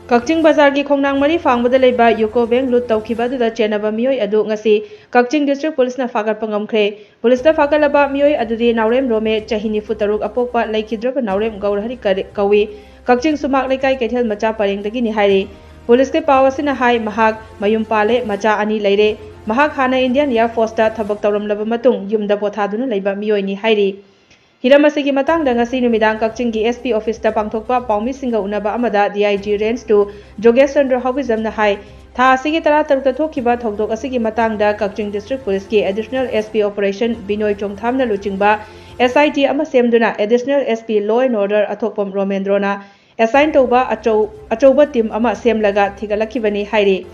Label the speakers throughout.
Speaker 1: Kakching Bazar ki khongnang mari fangbada leiba UCO Bank lut tawkhiba duda Chennaba Miwoi adu ngasi Kakching District Police na fagatpa ngamkhre. Police na fagalaba Miwoi adudi Naurem Rome chahini futaruk apokpa laikhidraba Naurem Gaurhari kawi Kakching sumak lekai kaithel macha parengdagi ni hairi. Police ke pawasina hai mahak mayum pale macha ani leire. Mahak hana Indian Air Force ta thabak tawramlaba matung yumda pothaduna leiba Miwoi ni hairi. Hiramasi ki matang ngasi numidang Kakching ki SP office ta pangthokpa paumi singa unaba amada DIG range to Jogesh Chandra Hawizam na hai tha asigi tara tarukta thokhiba thokdok asigi matang da Kakching district police ki additional SP operation Binoy Chongtham na luchingba SIT ama semduna additional SP law and order athokpam Romendrona assign toba achouba team ama semlaga thigalakibani hairi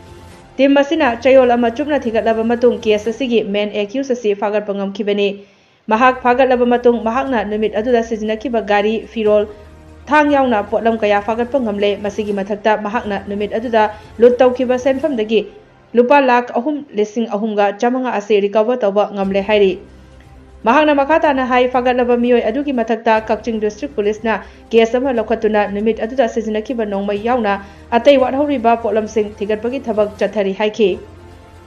Speaker 1: team masina chayol ama chupna thigatlaba matung case asigi main accused asi fagat pangam kibani Mahak Phagatkhre matung mahakna numit aduda sizinakhiba gari firol thang yauna potlam kaya fagatpa ngamle masigi mathakta mahakna numit aduda lut tawkhiba senfamdagi lupa lakh ahum lising ahumga chamanga ase recover tawba ngamle hairi mahakna makata na hai Phagatkhre Miwoi adugi mathakta Kakching district police na case ama lokhatuna numit aduda sizinakhiba nongmai yauna atai wathoriba potlam sing thigatpagi thabak chathari haiki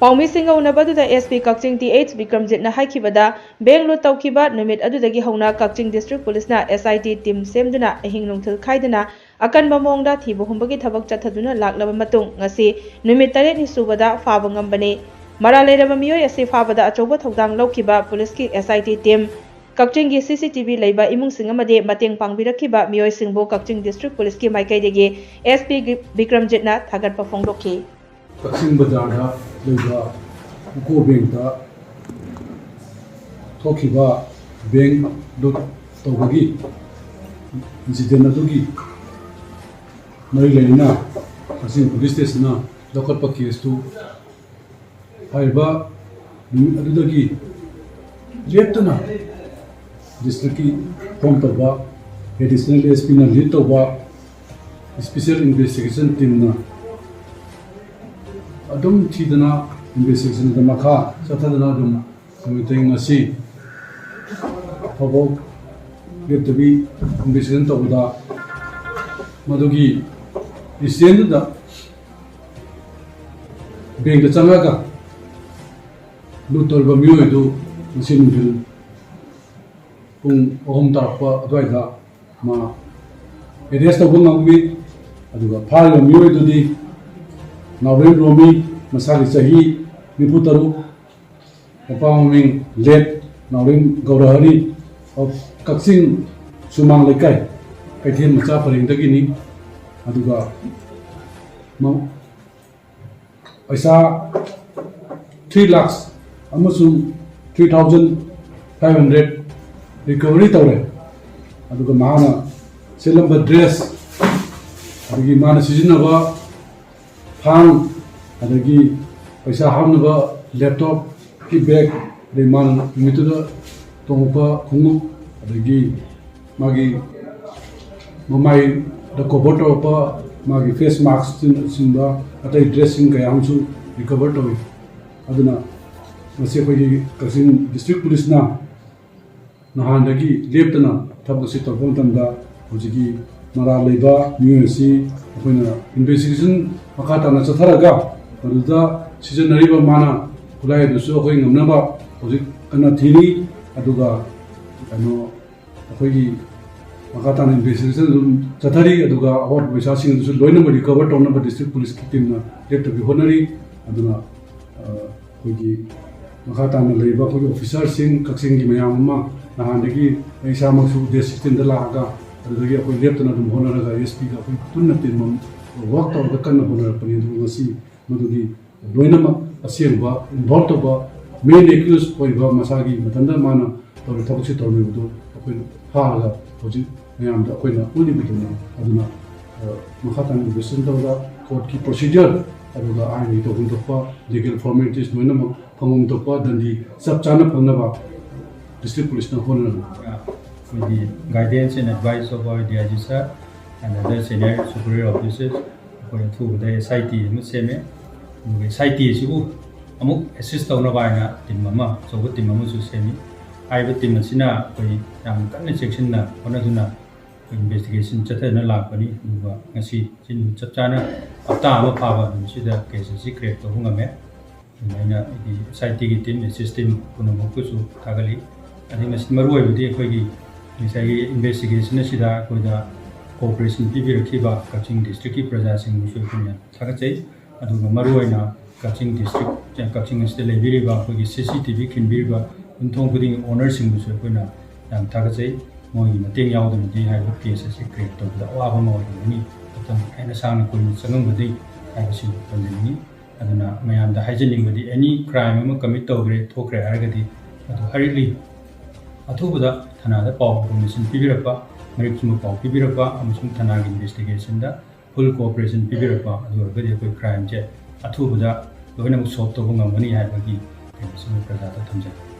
Speaker 1: Paumi singa unabadda SP Kakching TH Vikramjit na haikibada bank lut tawkiba numit adudagi hauna Kakching district police na SIT team semduna ahing nungthil khaiduna akan mamongda thibu humbagi thabak chathaduna laklaba matung ngasi numit 8 ni subada faba ngambani mara leiraba Miwoi ase fabada achoba thodang laukiba police ki SIT team Kakching gi CCTV leiba imung singamade mateng pangbirakhiba Miwoi singbo Kakching district police ki maikaidegi SP Vikramjit na thagatpa phongdokhi
Speaker 2: Kakching Bazar Liga UCO Bank da Thokiba Bank lut tawbagi incident adugi mari leina Kakching police station na lokatpa case tu haiba adudagi leptuna district ki form tawba additional SP na lead tawba special investigation team na adum thidana investigation da makha sathadana dum committee ngasi thobok getabi investigation tawda madugi isen da bank da changaga lutolba Miwoi do masin bil pung ohum tarpa adwaida ma arrest tawbang ngwi aduga phal Miwoi do di Naurem Romi masali sahi Niputaru Papaming Let Naurem Gaurhari of Kakching Sumang Lekai Kaithen Macha Parengdagini aduga paisa 3 lakhs amasung 3,500 recovery tawre aduga mahana selamba dress adugi mana sizinaba Phang adagi paisa hamnaba laptop ki bag de man mituda tongpa khungu adagi magi mamai da cover pa magi face mask sinba atai dressing kaya hamsu recover toy aduna mase koi Kakching district police na nahandagi leptana thabasi tawpon tamda hojigi mara leiba Miwoi akoina investigation makata na chatharaga aduda seasonariba mana kulai dusu akoi ngamnaba hojik kana thini aduga kano akoigi makata na investigation chathari aduga award paisa sing dusu loina recover tawna district police ki team na lepto bi honari aduna akoigi makata na leiba koi officer sing Kakching gi mayam ma nahandagi paisa maksu de 16 da laga adudagi akoi leptona dum honaraga SP ga akoi tunna team work out the kind of Panisi, Madugi, Loinama, a silva, Bortoba, main accused for Masagi, Matanda Mana, or the Toxic Tornado, Haga, I am the Quena, only between Aduna, Mahatan, the Santa court key procedure, Aduga, I need to Topa, legal formalities, Loinama, Pamum Topa, than the Subchana Panava, district police honor.
Speaker 3: With the guidance and advice of our DIG sir and other senior superior officers according to the SIT MSME SIT sibu amuk assist tawna baina team mama so team mama su semi ai team sina koi yam kan section na ona duna investigation chathana lakpani duba ngasi chin chapchana apta ama phaba sida case si create to hungame naina di site gi team system kuno mokusu tagali ani mas maroi budi khoi gi investigation sida koida cooperation pibi rakhiba Kakching district ki praja sing musu kunya thagachai aduga maroi na Kakching district Kakching state lebiriba khoi CCTV kinbiriba unthong puding owner sing musu kunya yang thagachai moi mateng yaudana di hai case si create to da wa mo ni tam aina sang ko sangam budi hai si panjini aduna mayam da hygienic budi any crime am commit to gre thokre haragadi adu hurriedly athubada thana da paw information pibirapa marik sum paw pibirapa amusum thana gi investigation da full cooperation pibirapa adu gadi ko crime je athubada loina mu solve to ngamani hai bagi sum praja da thamja